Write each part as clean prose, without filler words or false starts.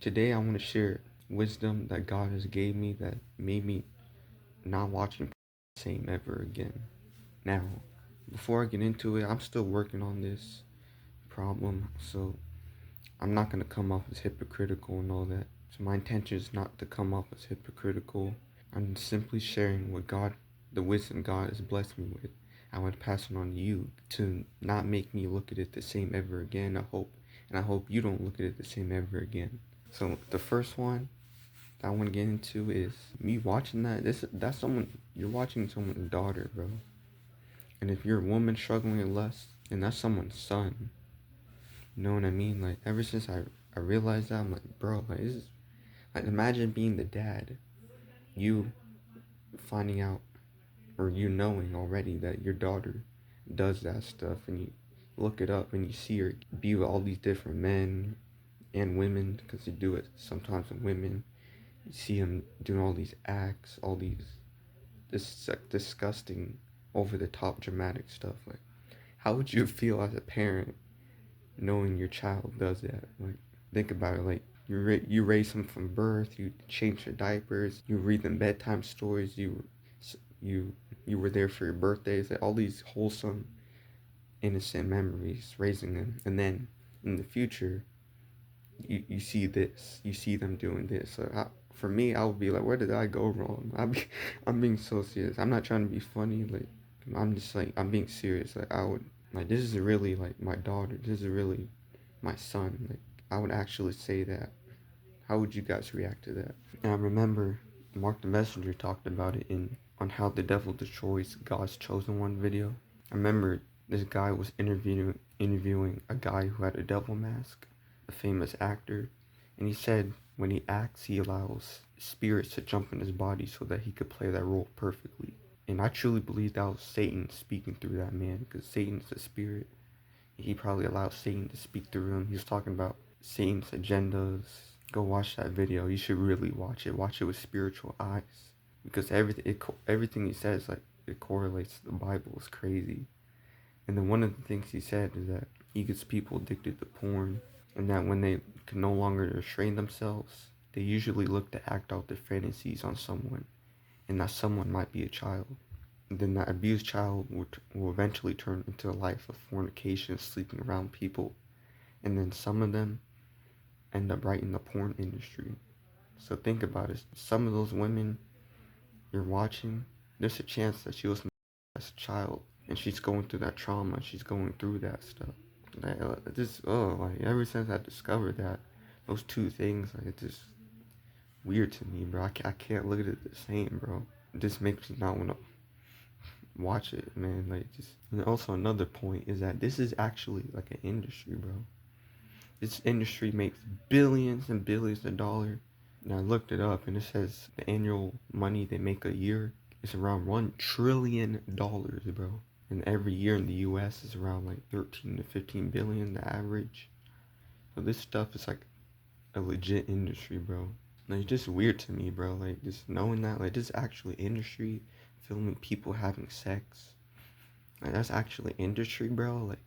Today I want to share wisdom that God has gave me that made me not watching the same ever again. Now, before I get into it, I'm still working on this problem, so I'm not going to come off as hypocritical and all that. So my intention is not to come off as hypocritical. I'm simply sharing what God, the wisdom God has blessed me with. I want to pass it on to you to not make me look at it the same ever again. I hope you don't look at it the same ever again. So the first one I want to get into is me watching that. That's someone you're watching someone's daughter, bro. And if you're a woman struggling with lust, and that's someone's son. You know what I mean? Like ever since I realized that, I'm like, bro, like this is like imagine being the dad, you finding out or you knowing already that your daughter does that stuff, and you look it up and you see her be with all these different men and women because they do it sometimes with women. You see him doing all these acts, all these this like, disgusting, over the top, dramatic stuff. Like, how would you feel as a parent knowing your child does that? Like, think about it. Like, you raise them from birth. You change their diapers. You read them bedtime stories. You you were there for your birthdays. Like, all these wholesome, innocent memories raising them, and then in the future you see this, you see them doing this. So for me, I would be like, where did I go wrong? I'm being so serious. I'm not trying to be funny. Like, I'm just like, I'm being serious. Like, I would, like, this is really like my daughter. This is really my son. Like, I would actually say that. How would you guys react to that? And I remember Mark the Messenger talked about it in on how the devil destroys God's chosen one video. I remember this guy was interviewing a guy who had a devil mask, a famous actor, and he said when he acts, he allows spirits to jump in his body so that he could play that role perfectly. And I truly believe that was Satan speaking through that man, because Satan's a spirit. He probably allowed Satan to speak through him. He was talking about Satan's agendas. Go watch that video. You should really watch it. Watch it with spiritual eyes, because everything he says, like, it correlates to the Bible. It's crazy. And then one of the things he said is that he gets people addicted to porn, and that when they can no longer restrain themselves, they usually look to act out their fantasies on someone, and that someone might be a child. And then that abused child will eventually turn into a life of fornication, sleeping around people, and then some of them end up right in the porn industry. So think about it. Some of those women you're watching, there's a chance that she was as a child, and she's going through that trauma. She's going through that stuff. Like, like ever since I discovered that, those two things, like, it's just weird to me, bro. I can't look at it the same, bro. It just makes me not want to watch it, man. Like, just. And also another point is that this is actually like an industry, bro. This industry makes billions and billions of dollars. And I looked it up, and it says the annual money they make a year is around $1 trillion, bro. And every year in the U.S. is around like 13 to 15 billion, the average. So this stuff is like a legit industry, bro. Like, it's just weird to me, bro. Like, just knowing that, like, this is actually industry, filming people having sex. Like, that's actually industry, bro. Like,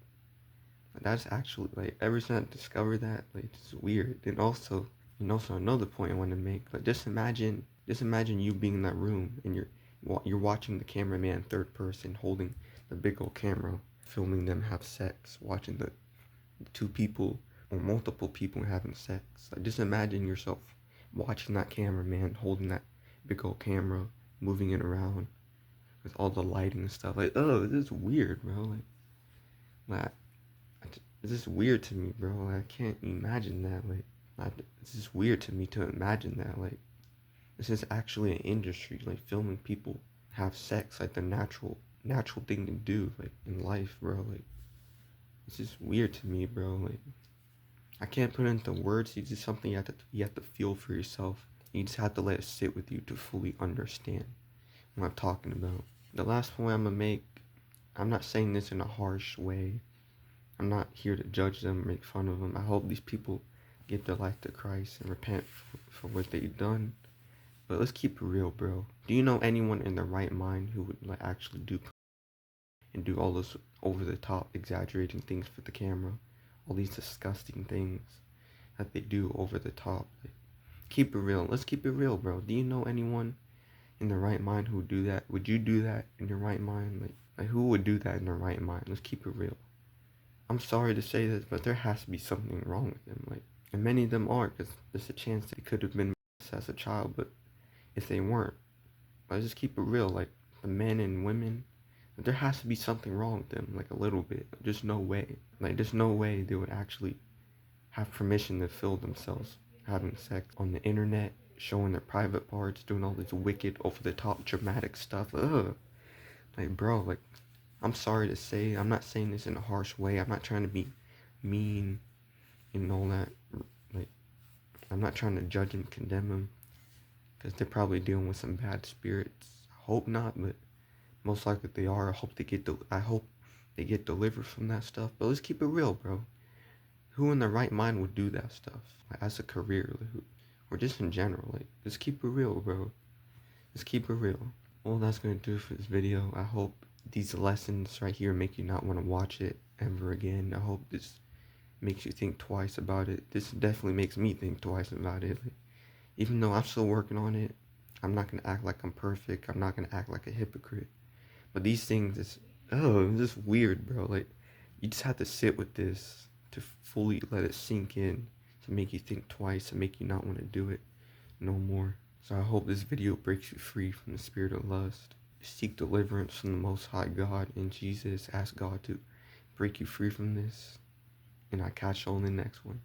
that's actually, like, ever since I discovered that, like, it's weird. And also another point I want to make, like, just imagine you being in that room, and you're watching the cameraman third person holding the big old camera, filming them have sex, watching the two people or multiple people having sex. Like, just imagine yourself watching that cameraman holding that big old camera, moving it around with all the lighting and stuff. Like, oh, this is weird, bro. Like, it's just weird to me, bro. Like, I can't imagine that. It's just weird to me to imagine that. Like, this is actually an industry, like, filming people have sex, like, the natural thing to do, like, in life, bro. Like, it's just weird to me, bro. Like, I can't put it into words. It's just something you have to feel for yourself. You just have to let it sit with you to fully understand what I'm talking about. The last point I'm gonna make, I'm not saying this in a harsh way. I'm not here to judge them or make fun of them. I hope these people give their life to Christ and repent for what they've done. But let's keep it real, bro. Do you know anyone in their right mind who would, like, actually do all those over the top, exaggerating things for the camera? All these disgusting things that they do over the top. Like, Keep it real. Let's keep it real, bro. Do you know anyone in their right mind who would do that? Would you do that in your right mind? Like who would do that in their right mind? Let's keep it real. I'm sorry to say this, but there has to be something wrong with them. Like, and many of them are, because there's a chance they could have been as a child, but if they weren't, let's just keep it real. Like the men and women, there has to be something wrong with them, like a little bit. There's no way. Like there's no way they would actually have permission to fill themselves having sex on the internet, showing their private parts, doing all this wicked, over the top, dramatic stuff. Ugh. Like, bro, like, I'm sorry to say, I'm not saying this in a harsh way. I'm not trying to be mean and all that. Like, I'm not trying to judge and condemn them because they're probably dealing with some bad spirits. I hope not, but most likely they are. I hope they get delivered from that stuff. But let's keep it real, bro. Who in their right mind would do that stuff, like, as a career, like, or just in general? Like, just keep it real, bro. Just keep it real. Well, that's gonna do it for this video. I hope these lessons right here make you not want to watch it ever again. I hope this makes you think twice about it. This definitely makes me think twice about it. Like, even though I'm still working on it, I'm not gonna act like I'm perfect. I'm not gonna act like a hypocrite. But these things is, it's just weird, bro. Like, you just have to sit with this to fully let it sink in, to make you think twice, to make you not want to do it no more. So I hope this video breaks you free from the spirit of lust. Seek deliverance from the Most High God and Jesus. Ask God to break you free from this. And I'll catch you on the next one.